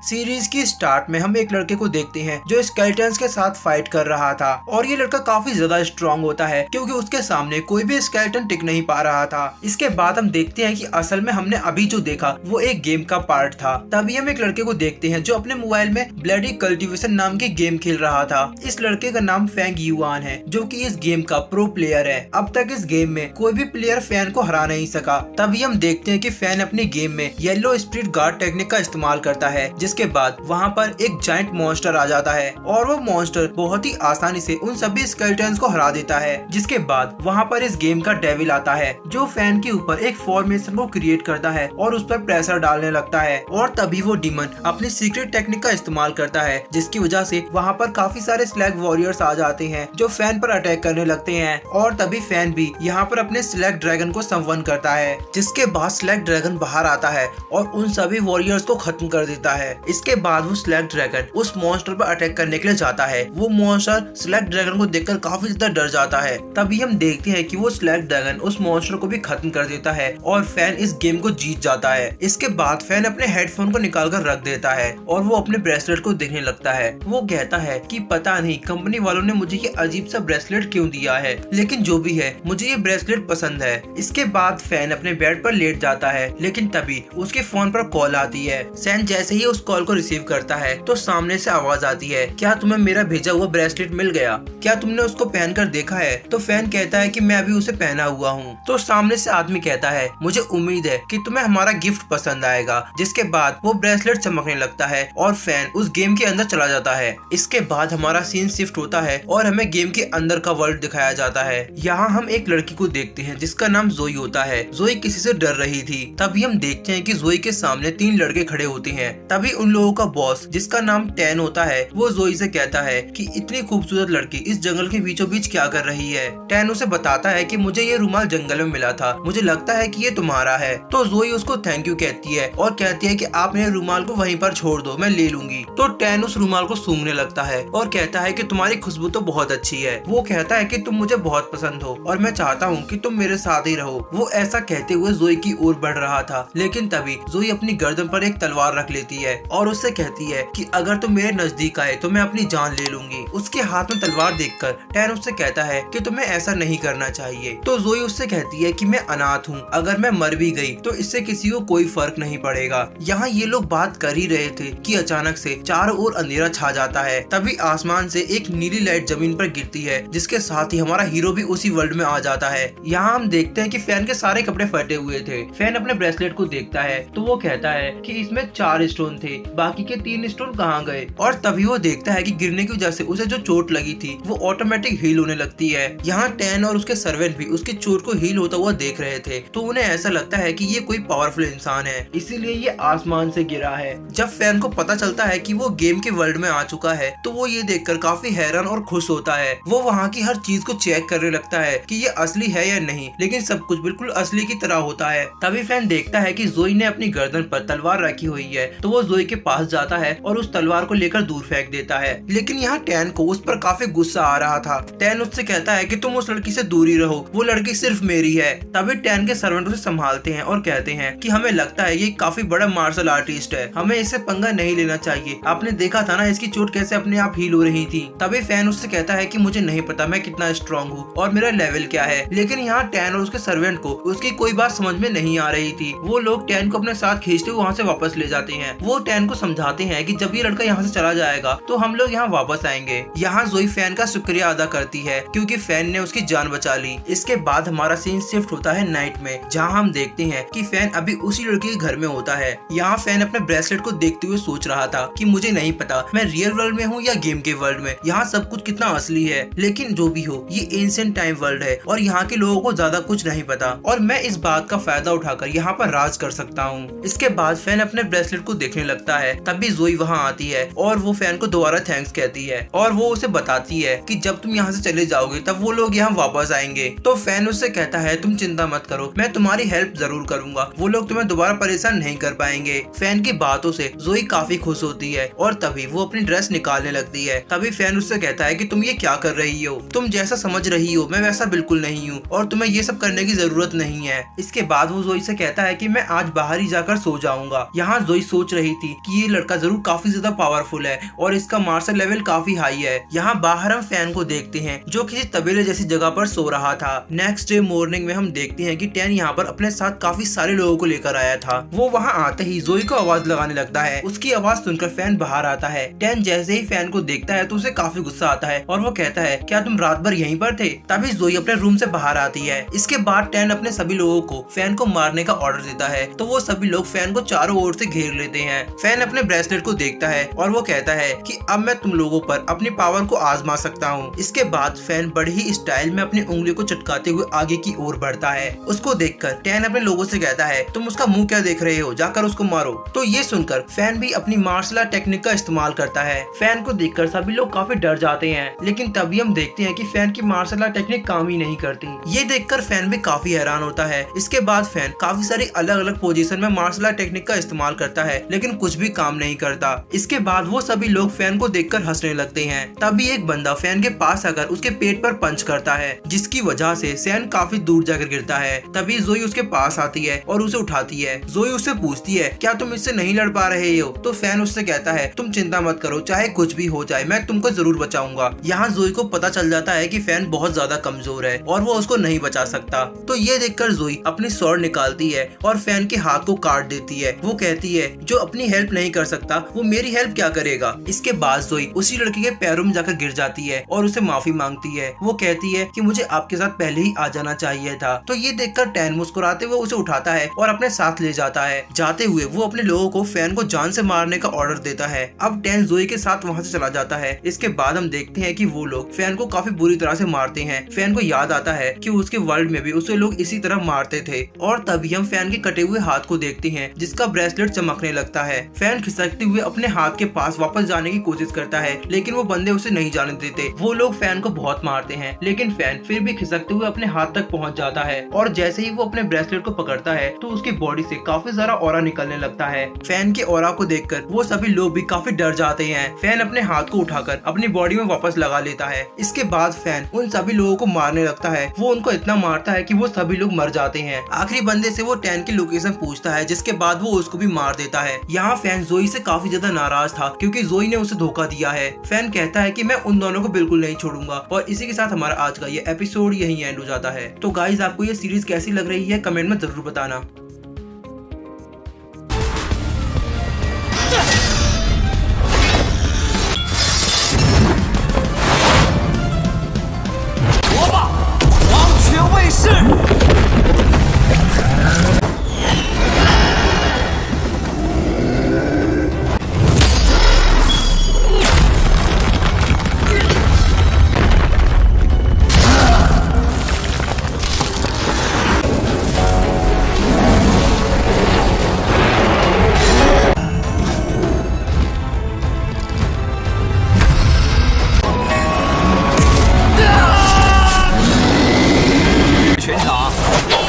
Series की start में हम एक लड़के को देखते हैं जो स्केलेटन्स के साथ फाइट कर रहा था और ये लड़का काफी ज्यादा स्ट्रॉन्ग होता है क्योंकि उसके सामने कोई भी स्केलेटन टिक नहीं पा रहा था। इसके बाद हम देखते हैं कि असल में हमने अभी जो देखा वो एक गेम का पार्ट था। तभी हम एक लड़के को देखते हैं जो अपने मोबाइल में ब्लडी कल्टीवेशन नाम की गेम खेल रहा था। इस लड़के का नाम फेंग युआन है जो कि इस गेम का प्रो प्लेयर है। अब तक इस गेम में कोई भी प्लेयर फैन को हरा नहीं सका। तभी हम देखते हैं कि फैन अपनी गेम में येलो स्पिरिट गार्ड टेक्निक का इस्तेमाल करता है, जिसके बाद वहाँ पर एक जायंट मॉन्स्टर आ जाता है और वो मॉन्स्टर बहुत ही आसानी से उन सभी स्केलेटन्स को हरा देता है। जिसके बाद वहाँ पर इस गेम का डेविल आता है जो फैन के ऊपर एक फॉर्मेशन को क्रिएट करता है और उस पर प्रेशर डालने लगता है और तभी वो डीमन अपनी सीक्रेट टेक्निक का इस्तेमाल करता है, जिसकी वजह से वहाँ पर काफी सारे स्लैग वॉरियर्स आ जाते हैं जो फैन पर अटैक करने लगते हैं। और तभी फैन भी यहाँ पर अपने स्लैग ड्रैगन को समवन करता है, जिसके बाद स्लैग ड्रैगन बाहर आता है और उन सभी वॉरियर्स को खत्म कर देता है। इसके बाद वो स्लैग ड्रैगन उस मॉन्स्टर पर अटैक करने के लिए जाता है। वो मॉन्स्टर स्लैग ड्रैगन को देखकर काफी ज्यादा डर जाता है। तभी हम देखते हैं कि वो स्लैग ड्रैगन उस मॉन्स्टर को भी खत्म कर देता है और फैन इस गेम को जीत जाता है। इसके बाद फैन अपने हेडफोन को निकाल कर रख देता है और वो अपने ब्रेसलेट को देखने लगता है। वो कहता है कि पता नहीं कंपनी वालों ने मुझे ये अजीब सा ब्रेसलेट क्यों दिया है, लेकिन जो भी है मुझे ये ब्रेसलेट पसंद है। इसके बाद फैन अपने बेड पर लेट जाता है, लेकिन तभी उसके फोन पर कॉल आती है। सैन जैसे ही उस कॉल को रिसीव करता है तो सामने से आवाज आती है, क्या तुम्हें मेरा भेजा हुआ ब्रेसलेट मिल गया? क्या तुमने उसको पहनकर देखा है? तो फैन कहता है कि मैं अभी उसे पहना हुआ हूँ। तो सामने से आदमी कहता है, मुझे उम्मीद है कि तुम्हें हमारा गिफ्ट पसंद आएगा। जिसके बाद वो ब्रेसलेट चमकने लगता है और फैन उस गेम के अंदर चला जाता है। इसके बाद हमारा सीन शिफ्ट होता है और हमें गेम के अंदर का वर्ल्ड दिखाया जाता है। यहाँ हम एक लड़की को देखते हैं जिसका नाम जोई होता है। जोई किसी से डर रही थी। तभी हम देखते हैं कि जोई के सामने 3 लड़के खड़े होते हैं। तभी उन लोगों का बॉस जिसका नाम टैन होता है वो जोई से कहता है कि इतनी खूबसूरत लड़की इस जंगल के बीचों बीच क्या कर रही है। टैन उसे बताता है कि मुझे ये रुमाल जंगल में मिला था, मुझे लगता है कि ये तुम्हारा है। तो जोई उसको थैंक यू कहती है और कहती है कि आप मेरे रुमाल को वहीं पर छोड़ दो, मैं ले लूंगी। तो टैन उस रुमाल को सूंघने लगता है और कहता है कि तुम्हारी खुशबू तो बहुत अच्छी है। वो कहता है कि तुम मुझे बहुत पसंद हो और मैं चाहता हूँ कि तुम मेरे साथ ही रहो। वो ऐसा कहते हुए जोई की ओर बढ़ रहा था, लेकिन तभी जोई अपनी गर्दन पर एक तलवार रख लेती है और उससे कहती है कि अगर तुम मेरे नजदीक आए तो मैं अपनी जान ले लूंगी। उसके हाथ में तलवार देखकर टैन उससे कहता है कि तुम्हें ऐसा नहीं करना चाहिए। तो जोई उससे कहती है कि मैं अनाथ हूँ, अगर मैं मर भी गई तो इससे किसी को कोई फर्क नहीं पड़ेगा। यहाँ ये लोग बात कर ही रहे थे कि अचानक से चारों ओर अंधेरा छा जाता है। तभी आसमान से एक नीली लाइट जमीन पर गिरती है, जिसके साथ ही हमारा हीरो भी उसी वर्ल्ड में आ जाता है। यहाँ हम देखते हैं कि फैन के सारे कपड़े फटे हुए थे। फैन अपने ब्रेसलेट को देखता है तो वो कहता है कि इसमें 4 स्टोन थे, बाकी के 3 स्टोन कहाँ गए? और तभी वो देखता है कि गिरने की वजह से उसे जो चोट लगी थी वो ऑटोमेटिक हील होने लगती है। यहाँ टैन और उसके सर्वेंट भी उसकी चोट को हील होता हुआ देख रहे थे, तो उन्हें ऐसा लगता है कि ये कोई पावरफुल इंसान है, इसीलिए ये आसमान से गिरा है। जब फैन को पता चलता है कि वो गेम के वर्ल्ड में आ चुका है तो वो ये देखकर काफी हैरान और खुश होता है। वो वहाँ की हर चीज को चेक करने लगता है कि ये असली है या नहीं, लेकिन सब कुछ बिल्कुल असली की तरह होता है। तभी फैन देखता है कि जोई ने अपनी गर्दन पर तलवार रखी हुई है, तो वो जोई के पास जाता है और उस तलवार को लेकर दूर फेंक देता है। लेकिन यहाँ टैन को उस पर काफी गुस्सा आ रहा था। टैन उससे कहता है कि तुम उस लड़की से दूर ही रहो, वो लड़की सिर्फ मेरी है। तभी टैन के सर्वेंट उसे संभालते हैं और कहते हैं कि हमें लगता है ये काफी बड़ा मार्शल आर्टिस्ट है, हमें इससे पंगा नहीं लेना चाहिए। आपने देखा था ना इसकी चोट कैसे अपने आप हील हो रही थी। तभी फैन उससे कहता है कि मुझे नहीं पता मैं कितना स्ट्रॉन्ग हूँ और मेरा लेवल क्या है। लेकिन यहाँ टैन और उसके सर्वेंट को उसकी कोई बात समझ में नहीं आ रही थी। वो लोग टैन को अपने साथ खींचते हुए वहाँ से वापस ले जाते हैं। वो टैन को समझाते हैं कि जब ये लड़का यहाँ से चला जाएगा तो हम लोग यहाँ वापस आएंगे। यहाँ जोई फैन का शुक्रिया अदा करती है क्योंकि फैन ने उसकी जान बचा ली। इसके बाद हमारा सीन शिफ्ट होता है नाइट में, जहाँ हम देखते हैं कि फैन अभी उसी लड़के के घर में होता है। यहाँ फैन अपने ब्रेसलेट को देखते हुए सोच रहा था कि मुझे नहीं पता मैं रियल वर्ल्ड में हूँ या गेम के वर्ल्ड में, यहाँ सब कुछ कितना असली है। लेकिन जो भी हो ये एंशिएंट टाइम वर्ल्ड है और यहाँ के लोगों को ज्यादा कुछ नहीं पता और मैं इस बात का फायदा उठाकर यहाँ पर राज कर सकता हूँ। इसके बाद फैन अपने ब्रेसलेट को देखने लगता है। तभी जोई वहाँ आती है और वो फैन को दोबारा थैंक्स कहती है और वो उसे बताती है कि जब तुम यहाँ से चले जाओगे तब वो लोग यहाँ वापस आएंगे। तो फैन उससे कहता है तुम चिंता मत करो, मैं तुम्हारी हेल्प जरूर करूंगा, वो लोग तुम्हें दोबारा परेशान नहीं कर पाएंगे। फैन की बातों से जोई काफी खुश होती है और तभी वो अपनी ड्रेस निकालने लगती है। तभी फैन उससे कहता है कि तुम ये क्या कर रही हो, तुम जैसा समझ रही हो मैं वैसा बिल्कुल नहीं हूँ और तुम्हें ये सब करने की जरूरत नहीं है। इसके बाद वो जोई से कहता है कि मैं आज बाहर ही जाकर सो जाऊंगा। यहाँ जोई सोच रही थी कि ये लड़का जरूर काफी ज्यादा पावरफुल है और इसका मार्शल लेवल काफी हाई है। यहाँ बाहर हम फैन को देखते हैं जो किसी तबेले जैसी जगह पर सो रहा था। नेक्स्ट डे मॉर्निंग में हम देखते हैं कि टैन यहाँ पर अपने साथ काफी सारे लोगों को लेकर आया था। वो वहाँ आते ही जोई को आवाज लगाने लगता है। उसकी आवाज सुनकर फैन बाहर आता है। टैन जैसे ही फैन को देखता है तो उसे काफी गुस्सा आता है और वो कहता है क्या तुम रात भर यहीं पर थे? तभी जोई अपने रूम से बाहर आती है। इसके बाद टैन अपने सभी लोगों को फैन को मारने का ऑर्डर देता है तो वो सभी लोग फैन को चारों ओर से घेर लेते हैं। फैन अपने ब्रेसलेट को देखता है और वो कहता है कि अब मैं तुम लोगों पर अपनी पावर को आजमा सकता हूँ। इसके बाद फैन बड़ी ही स्टाइल में अपनी उंगली को चटकाते हुए आगे की ओर बढ़ता है। उसको देखकर टैन अपने लोगों से कहता है तुम उसका मुंह क्या देख रहे हो, जाकर उसको मारो। तो ये सुनकर फैन भी अपनी मार्शल आर्ट टेक्निक का इस्तेमाल करता है। फैन को देखकर सभी लोग काफी डर जाते हैं, लेकिन तभी हम देखते हैं कि फैन की मार्शल आर्ट टेक्निक काम ही नहीं करती। ये देखकर फैन भी काफी हैरान होता है। इसके बाद फैन काफी सारी अलग अलग पोजीशन में मार्शल आर्ट टेक्निक का इस्तेमाल करता है, लेकिन कुछ भी काम नहीं करता। इसके बाद वो सभी लोग फैन को देखकर हंसने लगते हैं। तभी एक बंदा फैन के पास आकर उसके पेट पर पंच करता है, जिसकी वजह से फैन काफी दूर जाकर गिरता है। तभी जोई उसके पास आती है और उसे उठाती है। जोई उससे पूछती है क्या तुम इससे नहीं लड़ पा रहे हो? तो फैन उससे कहता है तुम चिंता मत करो, चाहे कुछ भी हो जाए मैं तुमको जरूर बचाऊंगा। यहाँ जोई को पता चल जाता है कि फैन बहुत ज्यादा कमजोर है और वो उसको नहीं बचा सकता। तो ये देखकर जोई अपनी स्वॉर्ड निकालती है और फैन के हाथ को काट देती है। वो कहती है जो अपनी हेल्प नहीं कर सकता वो मेरी हेल्प क्या करेगा। इसके बाद जोई उसी लड़के के पैरों में जाकर गिर जाती है और उसे माफी मांगती है। वो कहती है कि मुझे आपके साथ पहले ही आ जाना चाहिए था। तो ये देखकर टैन मुस्कुराते हुए उसे उठाता है और अपने साथ ले जाता है। जाते हुए वो अपने लोगों को फैन को जान से मारने का ऑर्डर देता है। अब टैन जोई के साथ वहाँ से चला जाता है। इसके बाद हम देखते हैं कि वो लोग फैन को काफी बुरी तरह से मारते हैं। फैन को याद आता है कि उसके वर्ल्ड में भी उसे लोग इसी तरह मारते थे और तभी हम फैन के कटे हुए हाथ को देखते हैं जिसका ब्रेसलेट चमकने लगता है। फैन खिसकते हुए अपने हाथ के पास वापस जाने की कोशिश करता है, लेकिन वो बंदे उसे नहीं जाने देते। वो लोग फैन को बहुत मारते हैं, लेकिन फैन फिर भी खिसकते हुए अपने हाथ तक पहुंच जाता है और जैसे ही वो अपने ब्रेसलेट को पकड़ता है तो उसकी बॉडी से काफी सारा ऑरा निकलने लगता है। फैन के ऑरा को देखकर वो सभी लोग भी काफी डर जाते हैं। फैन अपने हाथ को उठाकर अपनी बॉडी में वापस लगा लेता है। इसके बाद फैन उन सभी लोगों को मारने लगता है। वो उनको इतना मारता है कि वो सभी लोग मर जाते हैं। आखिरी बंदे से वो टैन की लोकेशन पूछता है, जिसके बाद वो उसको भी मार देता है। यहाँ फैन जोई से काफी ज्यादा नाराज था क्योंकि जोई ने उसे धोखा दिया है। फैन कहता है कि मैं उन दोनों को बिल्कुल नहीं छोड़ूंगा और इसी के साथ हमारा आज का ये एपिसोड यहीं एंड हो जाता है। तो गाइज आपको ये सीरीज कैसी लग रही है कमेंट में जरूर बताना।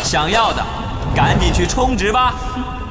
想要的，赶紧去充值吧！